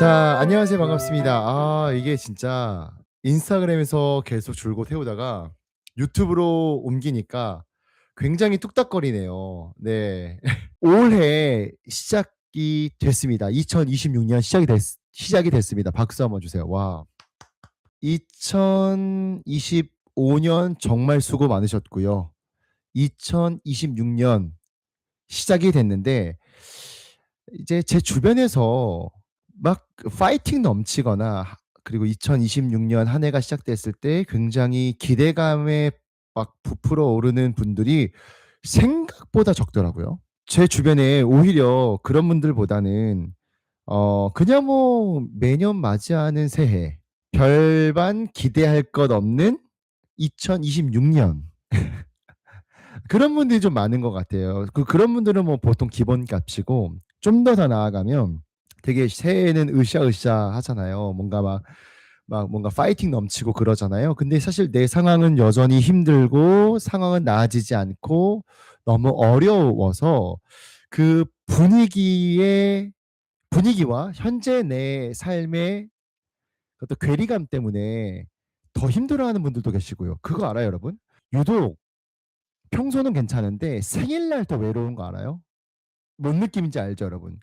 자, 안녕하세요. 반갑습니다. 이게 진짜 인스타그램에서 계속 줄곧 세우다가 유튜브로 옮기니까 굉장히 뚝딱거리네요. 네. 올해 시작이 됐습니다. 2026년 시작이 됐습니다. 박수 한번 주세요. 와. 2025년 정말 수고 많으셨고요. 2026년 시작이 됐는데 이제 제 주변에서 막 파이팅 넘치거나 그리고 2026년 한 해가 시작됐을 때 굉장히 기대감에 막 부풀어 오르는 분들이 생각보다 적더라고요. 제 주변에 오히려 그런 분들보다는 그냥 뭐 매년 맞이하는 새해, 별반 기대할 것 없는 2026년 그런 분들이 좀 많은 것 같아요. 그런 분들은 뭐 보통 기본값이고 좀 더 나아가면 되게 새해에는 으쌰으쌰 하잖아요. 뭔가 막 뭔가 파이팅 넘치고 그러잖아요. 근데 사실 내 상황은 여전히 힘들고 상황은 나아지지 않고 너무 어려워서 그 분위기와 현재 내 삶의 어떤 괴리감 때문에 더 힘들어하는 분들도 계시고요. 그거 알아요, 여러분? 유독 평소는 괜찮은데 생일날 더 외로운 거 알아요? 뭔 느낌인지 알죠, 여러분?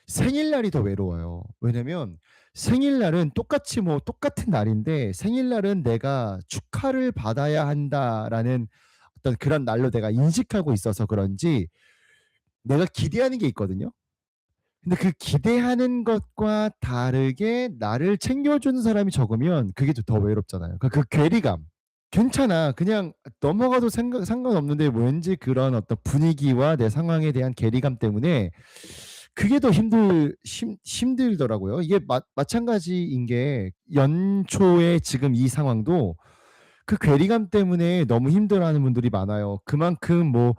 생일날이 더 외로워요. 왜냐면 생일날은 똑같이 뭐 똑같은 날인데 생일날은 내가 축하를 받아야 한다라는 어떤 그런 날로 내가 인식하고 있어서 그런지 내가 기대하는 게 있거든요. 근데 그 기대하는 것과 다르게 나를 챙겨주는 사람이 적으면 그게 더 외롭잖아요. 그 괴리감. 괜찮아. 그냥 넘어가도 상관없는데 왠지 그런 어떤 분위기와 내 상황에 대한 괴리감 때문에 그게 더 힘들더라고요. 이게 마찬가지인 게 연초에 지금 이 상황도 그 괴리감 때문에 너무 힘들어하는 분들이 많아요. 그만큼 뭐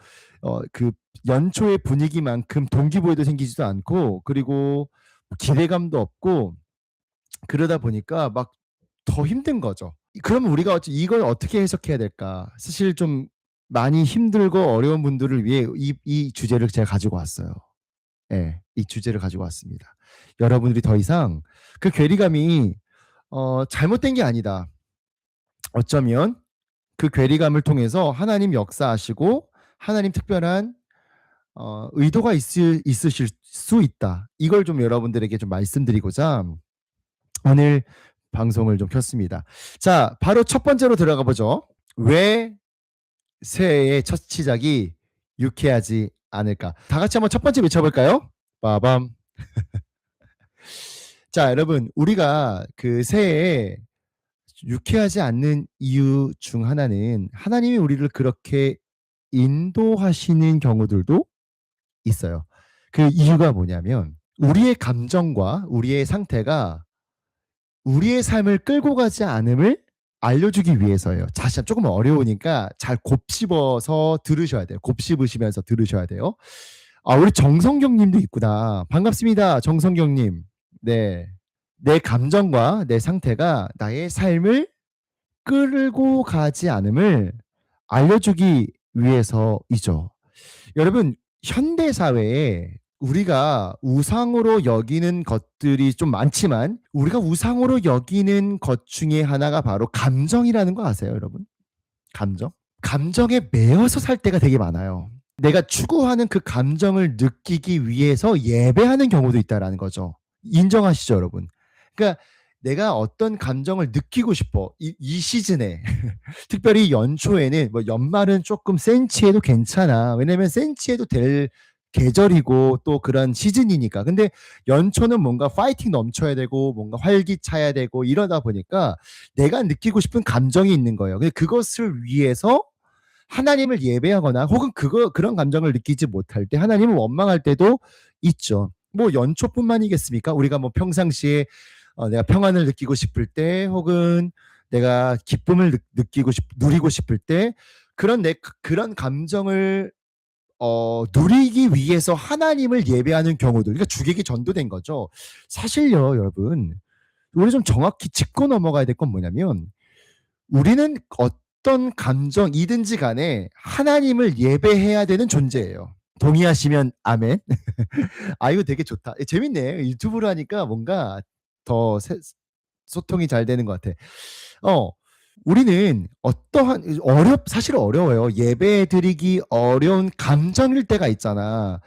그 연초의 분위기만큼 동기부여도 생기지도 않고 그리고 기대감도 없고 그러다 보니까 막 더 힘든 거죠. 그러면 우리가 이걸 어떻게 해석해야 될까? 사실 좀 많이 힘들고 어려운 분들을 위해 이 주제를 제가 가지고 왔어요. 예, 이 주제를 가지고 왔습니다. 여러분들이 더 이상 그 괴리감이 잘못된 게 아니다. 어쩌면 그 괴리감을 통해서 하나님 역사하시고 하나님 특별한 의도가 있으실 수 있다. 이걸 좀 여러분들에게 좀 말씀드리고자 오늘 방송을 좀 켰습니다. 자, 바로 첫 번째로 들어가 보죠. 왜 새해의 첫 시작이 유쾌하지 않을까? 다 같이 한번 첫 번째 외쳐볼까요? 빠밤. 자, 여러분, 우리가 그 새해에 유쾌하지 않는 이유 중 하나는 하나님이 우리를 그렇게 인도하시는 경우들도 있어요. 그 이유가 뭐냐면 우리의 감정과 우리의 상태가 우리의 삶을 끌고 가지 않음을 알려주기 위해서예요. 자신 조금 어려우니까 잘 곱씹어서 들으셔야 돼요. 곱씹으시면서 들으셔야 돼요. 우리 정성경님도 있구나. 반갑습니다, 정성경님. 네, 내 감정과 내 상태가 나의 삶을 끌고 가지 않음을 알려주기 위해서이죠. 여러분, 현대 사회에 우리가 우상으로 여기는 것들이 좀 많지만 우리가 우상으로 여기는 것 중에 하나가 바로 감정이라는 거 아세요, 여러분? 감정? 감정에 매여서 살 때가 되게 많아요. 내가 추구하는 그 감정을 느끼기 위해서 예배하는 경우도 있다라는 거죠. 인정하시죠, 여러분? 그러니까 내가 어떤 감정을 느끼고 싶어. 이 시즌에 특별히 연초에는 뭐 연말은 조금 센치해도 괜찮아. 왜냐면 센치해도 될 계절이고 또 그런 시즌이니까. 근데 연초는 뭔가 파이팅 넘쳐야 되고 뭔가 활기차야 되고 이러다 보니까 내가 느끼고 싶은 감정이 있는 거예요. 근데 그것을 위해서 하나님을 예배하거나 혹은 그런 감정을 느끼지 못할 때 하나님을 원망할 때도 있죠. 뭐 연초뿐만이겠습니까? 우리가 뭐 평상시에 내가 평안을 느끼고 싶을 때 혹은 내가 기쁨을 누리고 싶을 때 그런 감정을 누리기 위해서 하나님을 예배하는 경우들, 그러니까 주객이 전도된 거죠. 사실요, 여러분, 우리 좀 정확히 짚고 넘어가야 될 건 뭐냐면 우리는 어떤 감정이든지 간에 하나님을 예배해야 되는 존재예요. 동의하시면 아멘. 이거 되게 좋다. 재밌네. 유튜브로 하니까 뭔가 더 소통이 잘 되는 것 같아. 어, 우리는 어떠한 사실 어려워요. 예배 드리기 어려운 감정일 때가 있잖아.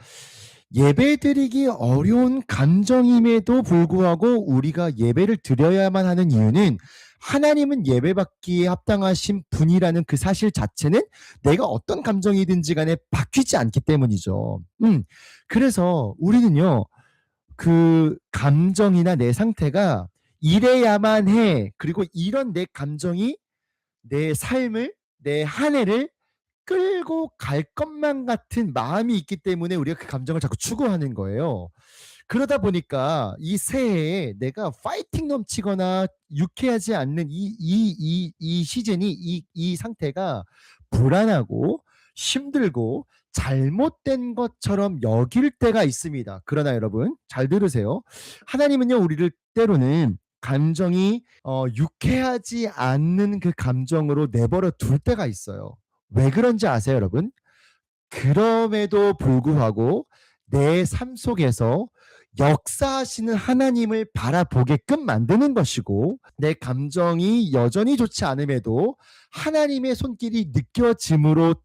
예배 드리기 어려운 감정임에도 불구하고 우리가 예배를 드려야만 하는 이유는 하나님은 예배받기에 합당하신 분이라는 그 사실 자체는 내가 어떤 감정이든지 간에 바뀌지 않기 때문이죠. 그래서 우리는요, 그 감정이나 내 상태가 이래야만 해. 그리고 이런 내 감정이 내 삶을, 내 한 해를 끌고 갈 것만 같은 마음이 있기 때문에 우리가 그 감정을 자꾸 추구하는 거예요. 그러다 보니까 이 새해에 내가 파이팅 넘치거나 유쾌하지 않는 이 시즌이, 이 상태가 불안하고 힘들고 잘못된 것처럼 여길 때가 있습니다. 그러나 여러분, 잘 들으세요. 하나님은요, 우리를 때로는 감정이 유쾌하지 않는 그 감정으로 내버려 둘 때가 있어요. 왜 그런지 아세요, 여러분? 그럼에도 불구하고 내 삶 속에서 역사하시는 하나님을 바라보게끔 만드는 것이고, 내 감정이 여전히 좋지 않음에도 하나님의 손길이 느껴짐으로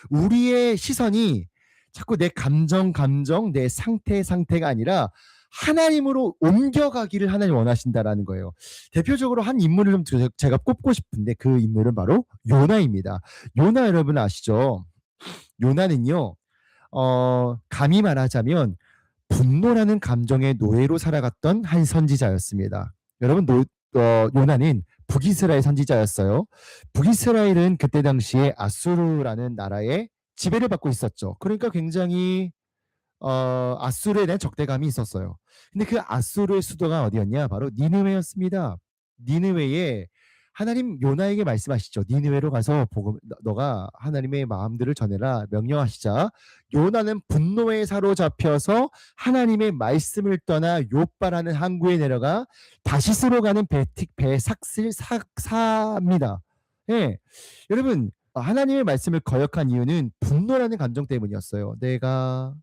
우리의 시선이 자꾸 내 감정, 내 상태가 아니라 하나님으로 옮겨가기를 하나님 원하신다라는 거예요. 대표적으로 한 인물을 좀 제가 꼽고 싶은데, 그 인물은 바로 요나입니다. 요나 여러분 아시죠? 요나는요, 감히 말하자면 분노라는 감정의 노예로 살아갔던 한 선지자였습니다. 여러분, 요나는 북이스라엘 선지자였어요. 북이스라엘은 그때 당시에 아수르라는 나라의 지배를 받고 있었죠. 그러니까 굉장히 아수르에 대한 적대감이 있었어요. 근데 그 아수르의 수도가 어디였냐? 바로 니느웨였습니다. 니느웨에 하나님 요나에게 말씀하시죠. 니느웨로 가서 너가 하나님의 마음들을 전해라 명령하시자, 요나는 분노에 사로잡혀서 하나님의 말씀을 떠나 요빠라는 항구에 내려가 다시스로 가는 배삭을 삽니다. 예, 여러분, 하나님의 말씀을 거역한 이유는 분노라는 감정 때문이었어요. 내가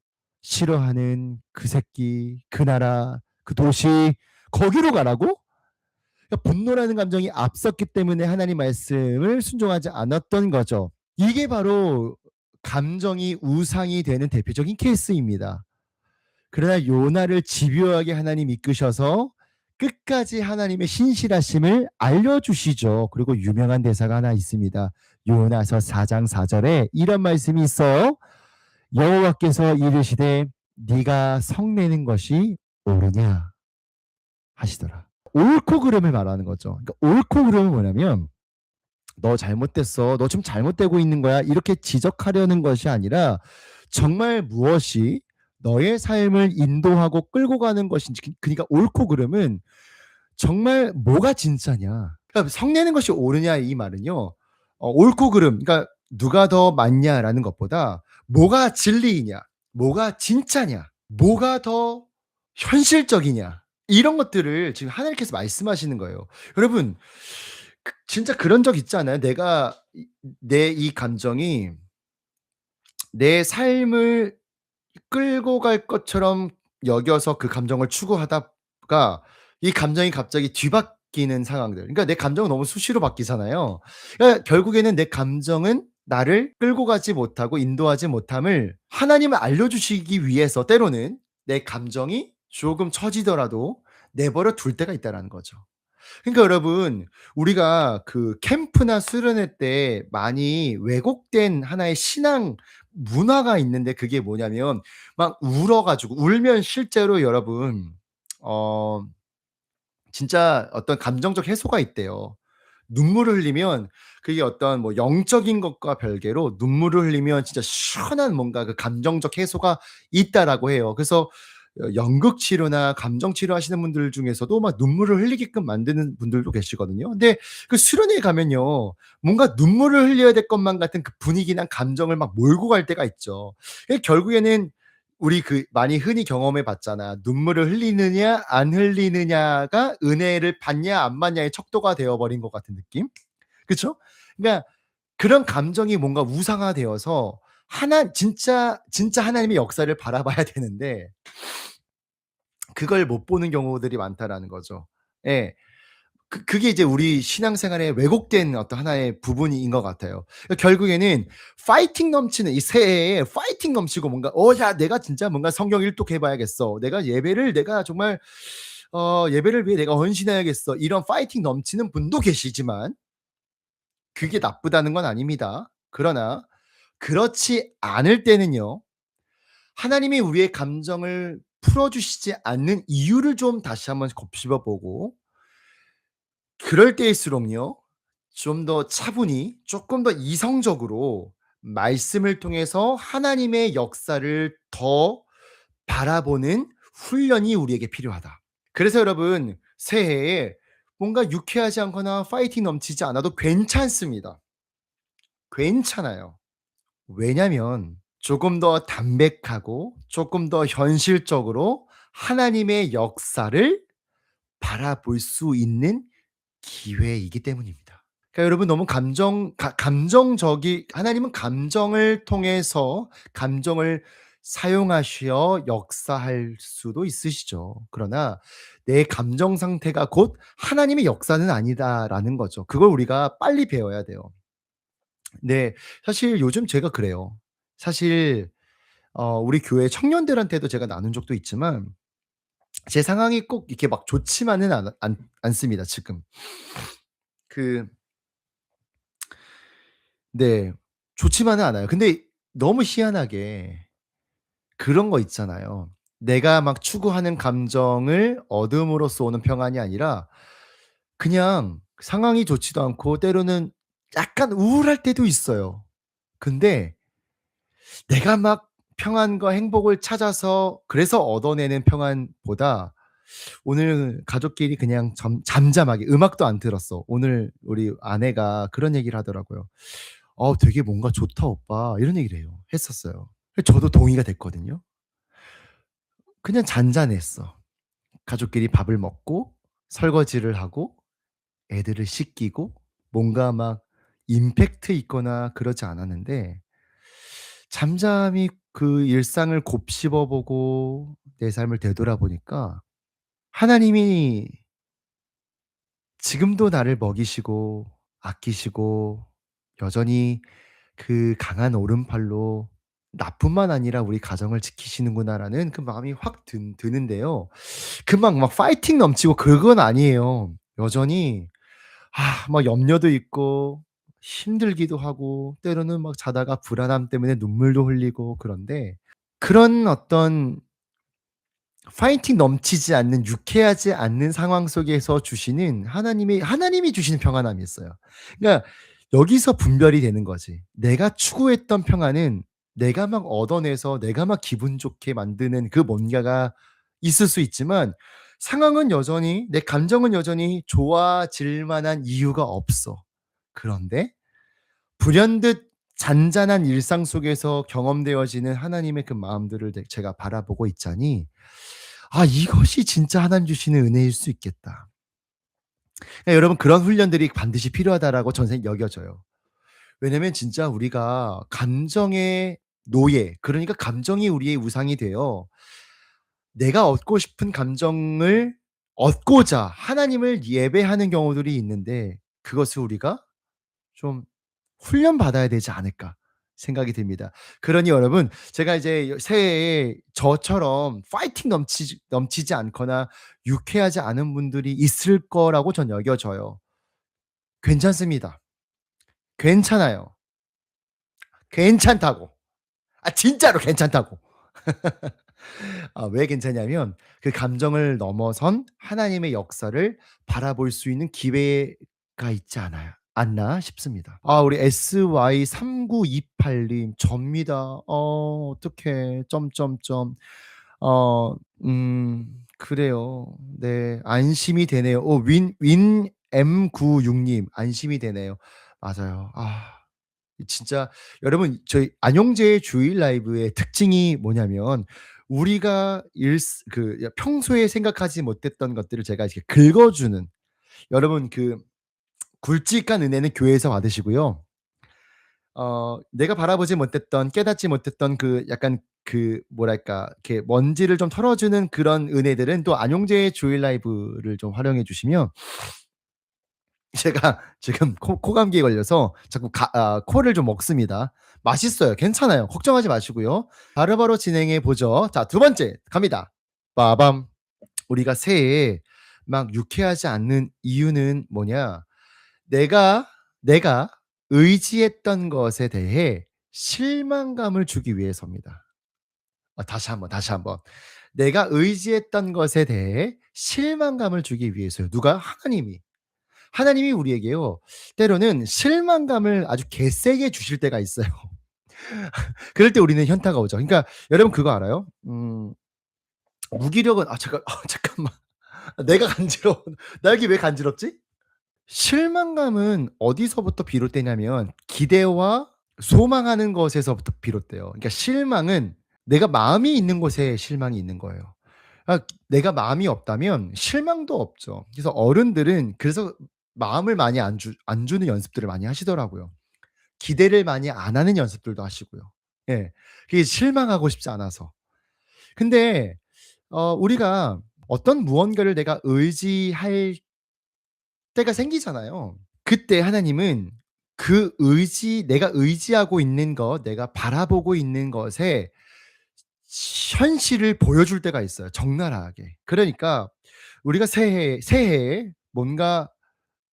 싫어하는 그 새끼, 그 나라, 그 도시, 거기로 가라고? 그러니까 분노라는 감정이 앞섰기 때문에 하나님 말씀을 순종하지 않았던 거죠. 이게 바로 감정이 우상이 되는 대표적인 케이스입니다. 그러나 요나를 집요하게 하나님 이끄셔서 끝까지 하나님의 신실하심을 알려주시죠. 그리고 유명한 대사가 하나 있습니다. 요나서 4장 4절에 이런 말씀이 있어요. 여호와께서 이르시되 네가 성내는 것이 옳으냐 하시더라. 옳고 그름을 말하는 거죠. 그러니까 옳고 그름은 뭐냐면, 너 잘못됐어, 너 좀 잘못되고 있는 거야, 이렇게 지적하려는 것이 아니라 정말 무엇이 너의 삶을 인도하고 끌고 가는 것인지. 그러니까 옳고 그름은 정말 뭐가 진짜냐. 그러니까 성내는 것이 옳으냐 이 말은요, 옳고 그름, 그러니까 누가 더 맞냐라는 것보다 뭐가 진리이냐, 뭐가 진짜냐, 뭐가 더 현실적이냐, 이런 것들을 지금 하나님께서 말씀하시는 거예요. 여러분, 진짜 그런 적 있지 않아요? 내가 내 이 감정이 내 삶을 끌고 갈 것처럼 여겨서 그 감정을 추구하다가 이 감정이 갑자기 뒤바뀌는 상황들. 그러니까 내 감정은 너무 수시로 바뀌잖아요. 그러니까 결국에는 내 감정은 나를 끌고 가지 못하고 인도하지 못함을 하나님은 알려주시기 위해서 때로는 내 감정이 조금 처지더라도 내버려 둘 때가 있다라는 거죠. 그러니까 여러분, 우리가 그 캠프나 수련회 때 많이 왜곡된 하나의 신앙 문화가 있는데, 그게 뭐냐면 막 울어 가지고, 울면 실제로 여러분 어 진짜 어떤 감정적 해소가 있대요. 눈물을 흘리면 그게 어떤 뭐 영적인 것과 별개로 눈물을 흘리면 진짜 시원한 뭔가 그 감정적 해소가 있다라고 해요. 그래서 연극 치료나 감정 치료하시는 분들 중에서도 막 눈물을 흘리게끔 만드는 분들도 계시거든요. 근데 그 수련회에 가면요, 뭔가 눈물을 흘려야 될 것만 같은 그 분위기나 감정을 막 몰고 갈 때가 있죠. 결국에는 우리 그 많이 흔히 경험해 봤잖아. 눈물을 흘리느냐 안 흘리느냐가 은혜를 받냐 안 받냐의 척도가 되어 버린 것 같은 느낌? 그쵸? 그러니까 그런 감정이 뭔가 우상화되어서 진짜 하나님의 역사를 바라봐야 되는데, 그걸 못 보는 경우들이 많다라는 거죠. 예. 그게 이제 우리 신앙생활에 왜곡된 어떤 하나의 부분인 것 같아요. 결국에는 파이팅 넘치는 이 새해에 파이팅 넘치고 뭔가 '야 내가 진짜 뭔가 성경 일독해 봐야겠어. 내가 예배를 내가 정말 예배를 위해 내가 헌신해야겠어.' 이런 파이팅 넘치는 분도 계시지만 그게 나쁘다는 건 아닙니다. 그러나 그렇지 않을 때는요. 하나님이 우리의 감정을 풀어 주시지 않는 이유를 좀 다시 한번 곱씹어 보고 그럴 때일수록요. 좀 더 차분히 쪼끔 더 이성적으로 말씀을 통해서 하나님의 역사를 더 바라보는 훈련이 우리에게 필요하다. 그래서 여러분 새해에 뭔가 유쾌하지 않거나 파이팅 넘치지 않아도 괜찮습니다. 괜찮아요. 왜냐면 조금 더 담백하고 조금 더 현실적으로 하나님의 역사를 바라볼 수 있는 기회이기 때문입니다. 그러니까 여러분 너무 감정적이 하나님은 감정을 통해서 감정을 사용하시어 역사할 수도 있으시죠. 그러나 내 감정 상태가 곧 하나님의 역사는 아니다라는 거죠. 그걸 우리가 빨리 배워야 돼요. 네. 사실 요즘 제가 그래요. 사실 우리 교회 청년들한테도 제가 나눈 적도 있지만 제 상황이 꼭 이렇게 막 좋지만은 않습니다 지금. 그 네. 좋지만은 않아요. 근데 너무 희한하게 그런 거 있잖아요. 내가 막 추구하는 감정을 얻음으로써 오는 평안이 아니라 그냥 상황이 좋지도 않고 때로는 약간 우울할 때도 있어요. 근데 내가 막 평안과 행복을 찾아서 그래서 얻어내는 평안보다 오늘 가족끼리 그냥 잠잠하게 음악도 안 틀었어. 오늘 우리 아내가 그런 얘기를 하더라고요. 되게 뭔가 좋다 오빠." 이런 얘기를 했었어요. 저도 동의가 됐거든요. 그냥 잔잔했어. 가족끼리 밥을 먹고 설거지를 하고 애들을 씻기고 뭔가 막 임팩트 있거나 그러지 않았는데 잠잠히 그 일상을 곱씹어 보고 내 삶을 되돌아보니까 하나님이 지금도 나를 먹이시고 아끼시고 여전히 그 강한 오른팔로 나뿐만 아니라 우리 가정을 지키시는구나라는 그 마음이 확 드는데요. 금방 막 파이팅 넘치고 그건 아니에요. 여전히 막 염려도 있고 힘들기도 하고 때로는 막 자다가 불안함 때문에 눈물도 흘리고 그런데 그런 어떤 파이팅 넘치지 않는 유쾌하지 않는 상황 속에서 주시는 하나님이 주시는 평안함이 있어요. 그러니까 여기서 분별이 되는 거지. 내가 추구했던 평안은 내가 막 얻어내서 내가 막 기분 좋게 만드는 그 뭔가가 있을 수 있지만 상황은 여전히 내 감정은 여전히 좋아질 만한 이유가 없어. 그런데 불현듯 잔잔한 일상 속에서 경험되어지는 하나님의 그 마음들을 제가 바라보고 있자니 이것이 진짜 하나님 주시는 은혜일 수 있겠다. 여러분 그런 훈련들이 반드시 필요하다라고 저는 여겨져요. 왜냐면 진짜 우리가 감정의 노예 그러니까 감정이 우리의 우상이 되어 내가 얻고 싶은 감정을 얻고자 하나님을 예배하는 경우들이 있는데 그것을 우리가 좀 '훈련받아야 되지 않을까.' 생각이 듭니다. 그러니 여러분 제가 이제 새해에 저처럼 파이팅 넘치지 않거나 유쾌하지 않은 분들이 있을 거라고 전 여겨져요. 괜찮습니다. 괜찮아요. 괜찮다고. 진짜로 괜찮다고. 왜 괜찮냐면 그 감정을 넘어선 하나님의 역사를 바라볼 수 있는 기회가 있지 않나 싶습니다. 우리 SY3928 님 접니다. 어떡해. 점점점. 어 그래요. 네. 안심이 되네요. 윈 M96 님 안심이 되네요. 맞아요. 진짜 여러분 저희 안용재의 주일 라이브의 특징이 뭐냐면 우리가 평소에 생각하지 못했던 것들을 제가 이렇게 긁어주는 여러분 굵직한 은혜는 교회에서 받으시고요. 내가 바라보지 못했던 깨닫지 못했던 그 약간 그 뭐랄까 이렇게 먼지를 좀 털어주는 그런 은혜들은 또 안용재의 주일 라이브를 좀 활용해 주시면 제가 지금 코감기에 걸려서 자꾸 코를 좀 먹습니다. 맛있어요. 괜찮아요. 걱정하지 마시고요. 바로바로 진행해 보죠. 자, 두 번째 갑니다. 빠밤. 우리가 새해에 막 유쾌하지 않는 이유는 뭐냐? 내가 의지했던 것에 대해 실망감을 주기 위해서입니다. 다시 한번. 내가 의지했던 것에 대해 실망감을 주기 위해서요. 누가? 하나님이. 하나님이 우리에게요. 때로는 실망감을 아주 개세게 주실 때가 있어요. 그럴 때 우리는 현타가 오죠. 그러니까 여러분 그거 알아요? 무기력은 잠깐만. 내가 간지러워. 나 여기 왜 간지럽지? 실망감은 어디서부터 비롯되냐면 기대와 소망하는 것에서부터 비롯돼요. 그러니까 실망은 내가 마음이 있는 곳에 실망이 있는 거예요. 내가 마음이 없다면 실망도 없죠. 그래서 어른들은 그래서 마음을 많이 안 주는 연습들을 많이 하시더라고요. 기대를 많이 안 하는 연습들도 하시고요. 예. 그게 실망하고 싶지 않아서. 근데 우리가 어떤 무언가를 내가 의지할 때가 생기잖아요. 그때 하나님은 내가 의지하고 있는 것, 내가 바라보고 있는 것에 현실을 보여줄 때가 있어요, 적나라하게. 그러니까 우리가 새해에 뭔가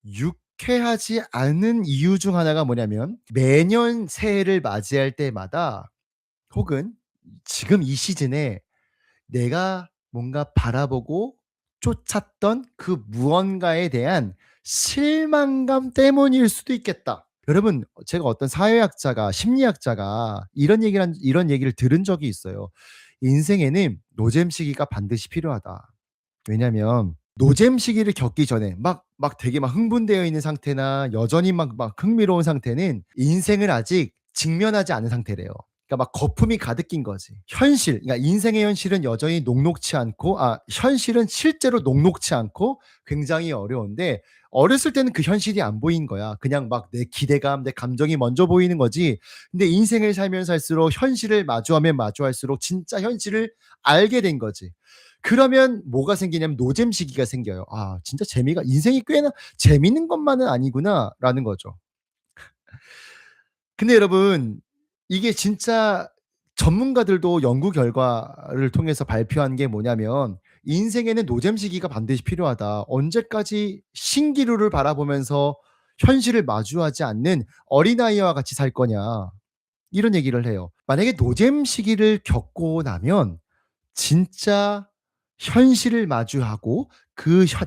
유쾌하지 않은 이유 중 하나가 뭐냐면 매년 새해를 맞이할 때마다 혹은 지금 이 시즌에 내가 뭔가 바라보고 쫓았던 그 무언가에 대한 실망감 때문일 수도 있겠다. 여러분 제가 어떤 사회학자가 심리학자가 이런 얘기를 들은 적이 있어요. "인생에는 노잼 시기가 반드시 필요하다." 왜냐면 노잼 시기를 겪기 전에 막 되게 막 흥분되어 있는 상태나 여전히 막 흥미로운 상태는 인생을 아직 직면하지 않은 상태래요. 그러니까 막 거품이 가득 낀 거지. 그러니까 인생의 현실은 여전히 녹록치 않고 현실은 실제로 녹록치 않고 굉장히 어려운데 어렸을 때는 그 현실이 안 보인 거야. 그냥 막 내 기대감, 내 감정이 먼저 보이는 거지. 근데 인생을 살면 살수록 현실을 마주하면 마주할수록 진짜 현실을 알게 된 거지. 그러면 뭐가 생기냐면 노잼 시기가 생겨요. '아 진짜 재미가 인생이 꽤나 재밌는 것만은 아니구나.'라는 거죠. 근데 여러분 이게 진짜 전문가들도 연구 결과를 통해서 발표한 게 뭐냐면 "인생에는 노잼 시기가 반드시 필요하다. 언제까지 신기루를 바라보면서 현실을 마주하지 않는 어린아이와 같이 살 거냐." 이런 얘기를 해요. 만약에 노잼 시기를 겪고 나면 진짜 현실을 마주하고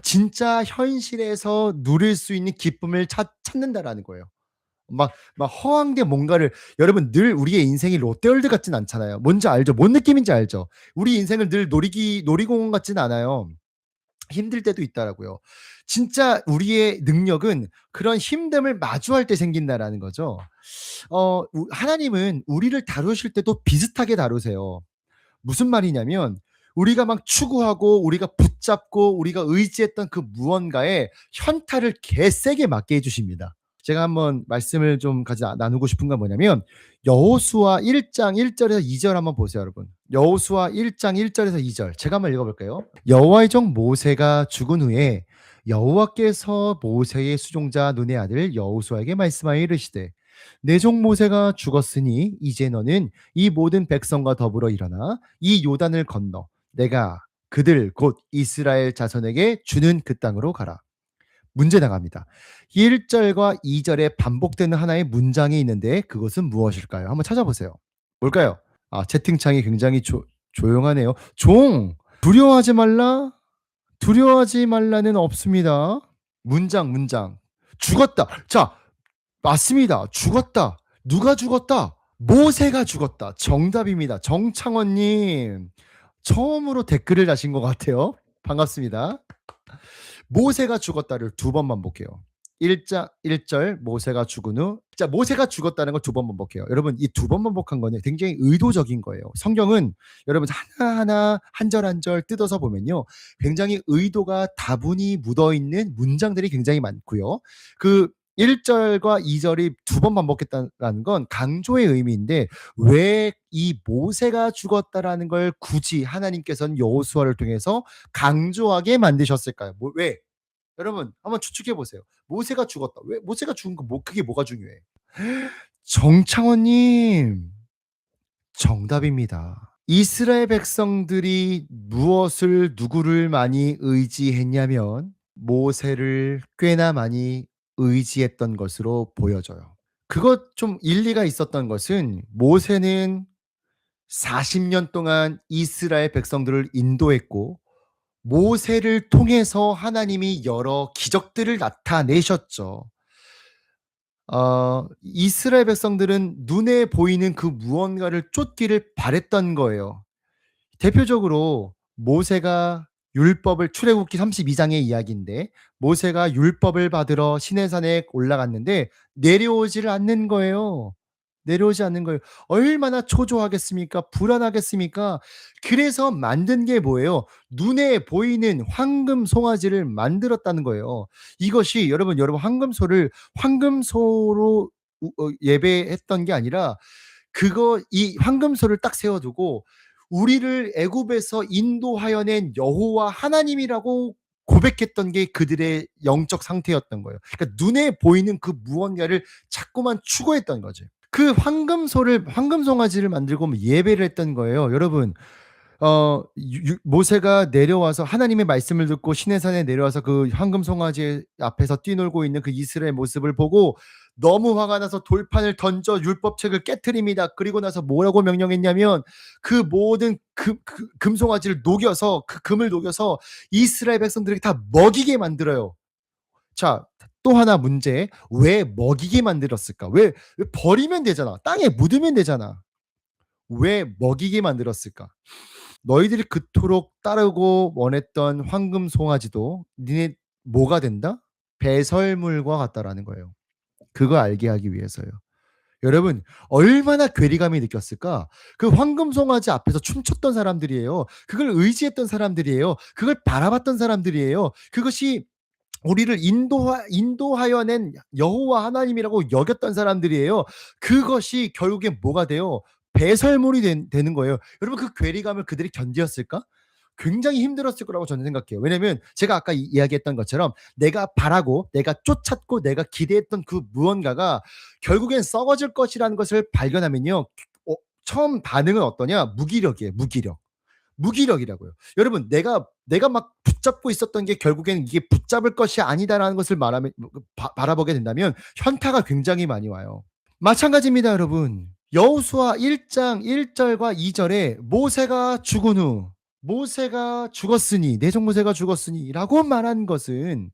진짜 현실에서 누릴 수 있는 기쁨을 찾는다라는 거예요. 막 허황된 뭔가를 여러분 늘 우리의 인생이 롯데월드 같진 않잖아요. 뭔지 알죠? 뭔 느낌인지 알죠? 우리 인생을 늘 놀이공원 같진 않아요. 힘들 때도 있다라고요. 진짜 우리의 능력은 그런 힘듦을 마주할 때 생긴다라는 거죠. 하나님은 우리를 다루실 때도 비슷하게 다루세요. 무슨 말이냐면 우리가 막 추구하고 우리가 붙잡고 우리가 의지했던 그 무언가에 현타를 개세게 맞게 해 주십니다. 제가 한번 말씀을 좀 같이 나누고 싶은 건 뭐냐면 여호수아 1장 1 절에서 2절 한번 보세요 여러분. 여호수아 1장 1 절에서 2절 제가 한번 읽어 볼까요? 여호와의 종 모세가 죽은 후에 여호와께서 모세의 수종자 눈의 아들 여호수아에게 말씀하여 이르시되 내 종 모세가 죽었으니 이제 너는 이 모든 백성과 더불어 일어나 이 요단을 건너 내가 그들 곧 이스라엘 자손에게 주는 그 땅으로 가라. 문제 나갑니다. 1 절과 2 절에 반복되는 하나의 문장이 있는데 그것은 무엇일까요? 한번 찾아보세요. 뭘까요? 채팅창이 굉장히 조용하네요. 두려워하지 말라. 두려워하지 말라는 없습니다. 문장. 죽었다. 자, 맞습니다. 죽었다. 누가 죽었다? 모세가 죽었다. 정답입니다. 정창원 님. 처음으로 댓글을 다신 것 같아요. 반갑습니다. 모세가 죽었다를 두 번 반복해요. 1절 모세가 죽은 후 모세가 죽었다는 걸 두 번 반복해요. 여러분 이 두 번 반복한 거는 굉장히 의도적인 거예요. 성경은 여러분 하나하나 한 절 한 절 뜯어서 보면요. 굉장히 의도가 다분히 묻어 있는 문장들이 굉장히 많고요. 그 1 절과 2 절이 2번 반복했다라는 건 강조의 의미인데 왜 이 모세가 죽었다라는 걸 굳이 하나님께서는 여호수아를 통해서 강조하게 만드셨을까요? 왜? 여러분 한번 추측해 보세요. 모세가 죽었다. 왜 모세가 죽은 거 그게 뭐가 중요해? 정창원 님 정답입니다. 이스라엘 백성들이 무엇을 누구를 많이 의지했냐면 모세를 꽤나 많이 의지했던 것으로 보여져요. 그것 좀 일리가 있었던 것은 모세는 40년 동안 이스라엘 백성들을 인도했고 모세를 통해서 하나님이 여러 기적들을 나타내셨죠. 이스라엘 백성들은 눈에 보이는 그 무언가를 쫓기를 바랬던 거예요. 대표적으로 모세가 율법을 출애굽기 32 장의 이야기인데 모세가 율법을 받으러 시내산에 올라갔는데 내려오지를 않는 거예요. 내려오지 않는 거예요. 얼마나 초조하겠습니까? 불안하겠습니까? 그래서 만든 게 뭐예요? 눈에 보이는 황금 송아지를 만들었다는 거예요. 이것이 여러분 황금소를 황금소로 예배했던 게 아니라 그거 이 황금소를 딱 세워 두고 우리를 애굽에서 인도하여 낸 여호와 하나님이라고 고백했던 게 그들의 영적 상태였던 거예요. 그러니까 눈에 보이는 그 무언가를 자꾸만 추구했던 거죠. 그 황금소를 황금송아지를 만들고 예배를 했던 거예요. 여러분 모세가 내려와서 하나님의 말씀을 듣고 시내산에 내려와서 그 황금송아지 앞에서 뛰놀고 있는 그 이스라엘 모습을 보고 너무 화가 나서 돌판을 던져 율법책을 깨트립니다. 그리고 나서 뭐라고 명령했냐면 그 모든 금송아지를 녹여서 그 금을 녹여서 이스라엘 백성들에게 다 먹이게 만들어요. 자, 또 하나 문제. 왜 먹이게 만들었을까? 왜 버리면 되잖아. 땅에 묻으면 되잖아. 왜 먹이게 만들었을까? 너희들이 그토록 따르고 원했던 황금 송아지도 니네 뭐가 된다? 배설물과 같다라는 거예요. 그거 알게 하기 위해서요. 여러분 얼마나 괴리감이 느꼈을까? 그 황금 송아지 앞에서 춤췄던 사람들이에요. 그걸 의지했던 사람들이에요. 그걸 바라봤던 사람들이에요. 그것이 우리를 인도하여 낸 여호와 하나님이라고 여겼던 사람들이에요. 그것이 결국엔 뭐가 돼요? 배설물이 되는 거예요. 여러분 그 괴리감을 그들이 견디었을까? 굉장히 힘들었을 거라고 저는 생각해요. 왜냐면 제가 아까 이야기했던 것처럼 내가 바라고 내가 쫓았고 내가 기대했던 그 무언가가 결국엔 썩어질 것이라는 것을 발견하면요. 처음 반응은 어떠냐? 무기력이에요. 무기력이라고요. 여러분 내가 막 붙잡고 있었던 게 결국에는 이게 붙잡을 것이 아니다라는 것을 말하면 바라보게 된다면 현타가 굉장히 많이 와요. 마찬가지입니다, 여러분. 여호수아 1장 1절과 2절에 모세가 죽은 후 모세가 죽었으니 내종 모세가 죽었으니라고 말한 것은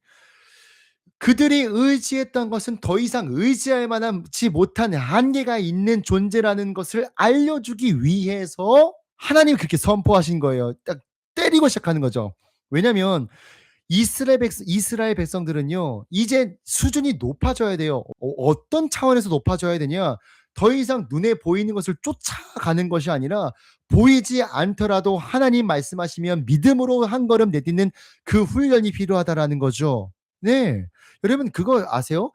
그들이 의지했던 것은 더 이상 의지할 만하지 못한 한계가 있는 존재라는 것을 알려주기 위해서 하나님이 그렇게 선포하신 거예요. 딱 때리고 시작하는 거죠. 왜냐하면 이스라엘 백성들은요 이제 수준이 높아져야 돼요. 어떤 차원에서 높아져야 되냐? 더 이상 눈에 보이는 것을 쫓아가는 것이 아니라 보이지 않더라도 하나님 말씀하시면 믿음으로 한 걸음 내딛는 그 훈련이 필요하다라는 거죠. 네. 여러분 그거 아세요?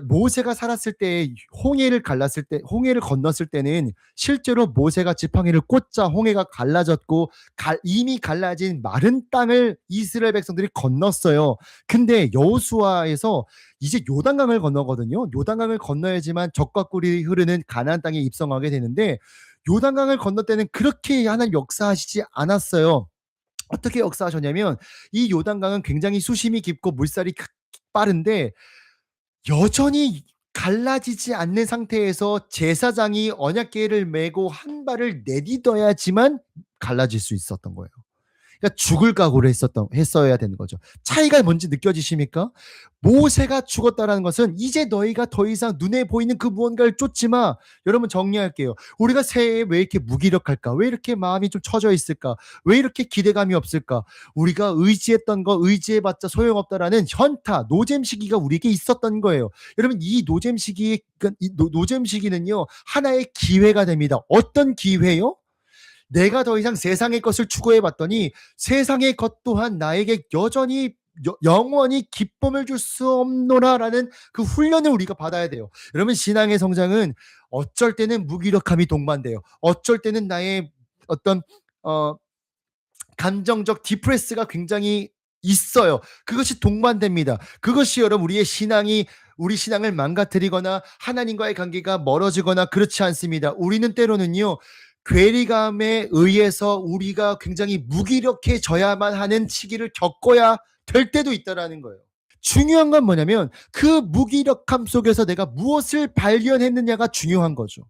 모세가 살았을 때 홍해를 건넜을 때는 실제로 모세가 지팡이를 꽂자 홍해가 갈라졌고 이미 갈라진 마른 땅을 이스라엘 백성들이 건넜어요. 근데 여호수아에서 이제 요단강을 건너거든요. 요단강을 건너야지만 적과 꿀이 흐르는 가나안 땅에 입성하게 되는데 요단강을 건널 때는 그렇게 하나님 역사하시지 않았어요. 어떻게 역사하셨냐면 이 요단강은 굉장히 수심이 깊고 물살이 빠른데 여전히 갈라지지 않는 상태에서 제사장이 언약궤를 메고 한 발을 내딛어야지만 갈라질 수 있었던 거예요. 그러니까 죽을 각오를 했어야 되는 거죠. 차이가 뭔지 느껴지십니까? 모세가 죽었다라는 것은 이제 너희가 더 이상 눈에 보이는 그 무언가를 쫓지 마. 여러분 정리할게요. 우리가 새해에 왜 이렇게 무기력할까? 왜 이렇게 마음이 좀 처져 있을까? 왜 이렇게 기대감이 없을까? 우리가 의지했던 거 의지해봤자 소용없다라는 현타, 노잼 시기가 우리에게 있었던 거예요. 여러분 이 노잼 시기, 노잼 시기는요 하나의 기회가 됩니다. 어떤 기회요? 내가 더 이상 세상의 것을 추구해 봤더니 세상의 것 또한 나에게 여전히 영원히 기쁨을 줄 수 없노라라는 그 훈련을 우리가 받아야 돼요. 여러분 신앙의 성장은 어쩔 때는 무기력함이 동반돼요. 어쩔 때는 나의 어떤 어 감정적 디프레스가 굉장히 있어요. 그것이 동반됩니다. 그것이 여러분 우리 신앙을 망가뜨리거나 하나님과의 관계가 멀어지거나 그렇지 않습니다. 우리는 때로는요. 괴리감에 의해서 우리가 굉장히 무기력해져야만 하는 시기를 겪어야 될 때도 있다라는 거예요. 중요한 건 뭐냐면 그 무기력함 속에서 내가 무엇을 발견했느냐가 중요한 거죠.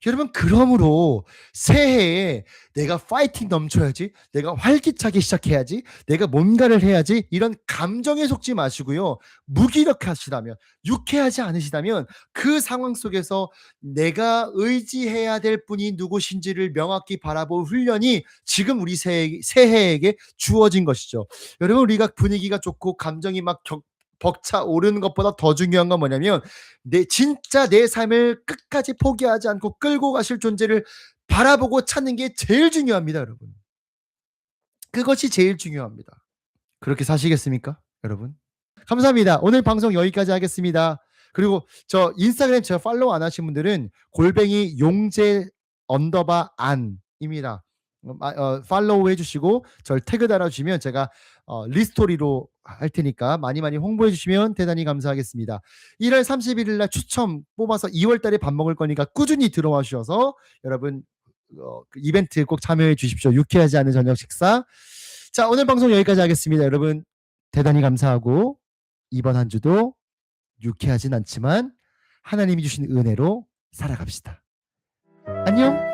여러분 그러므로 새해에 내가 파이팅 넘쳐야지, 내가 활기차게 시작해야지, 내가 뭔가를 해야지 이런 감정에 속지 마시고요. 무기력하시다면, 유쾌하지 않으시다면 그 상황 속에서 내가 의지해야 될 분이 누구신지를 명확히 바라볼 훈련이 지금 우리 새해에게 주어진 것이죠. 여러분 우리가 분위기가 좋고 감정이 막 벅차 오르는 것보다 더 중요한 건 뭐냐면 진짜 내 삶을 끝까지 포기하지 않고 끌고 가실 존재를 바라보고 찾는 게 제일 중요합니다, 여러분. 그것이 제일 중요합니다. 그렇게 사시겠습니까, 여러분? 감사합니다. 오늘 방송 여기까지 하겠습니다. 그리고 저 인스타그램 제가 팔로우 안 하신 분들은 골뱅이 용재 언더바 안입니다. 팔로우 해주시고 저를 태그 달아주시면 제가 리스토리로 할 테니까 많이 홍보해 주시면 대단히 감사하겠습니다. 1월 31일 날 추첨 뽑아서 2월 달에 밥 먹을 거니까 꾸준히 들어와 주셔서 여러분 그 이벤트 꼭 참여해 주십시오. 유쾌하지 않은 저녁 식사. 자, 오늘 방송 여기까지 하겠습니다. 여러분 대단히 감사하고 이번 한 주도 유쾌하진 않지만 하나님이 주신 은혜로 살아갑시다. 안녕.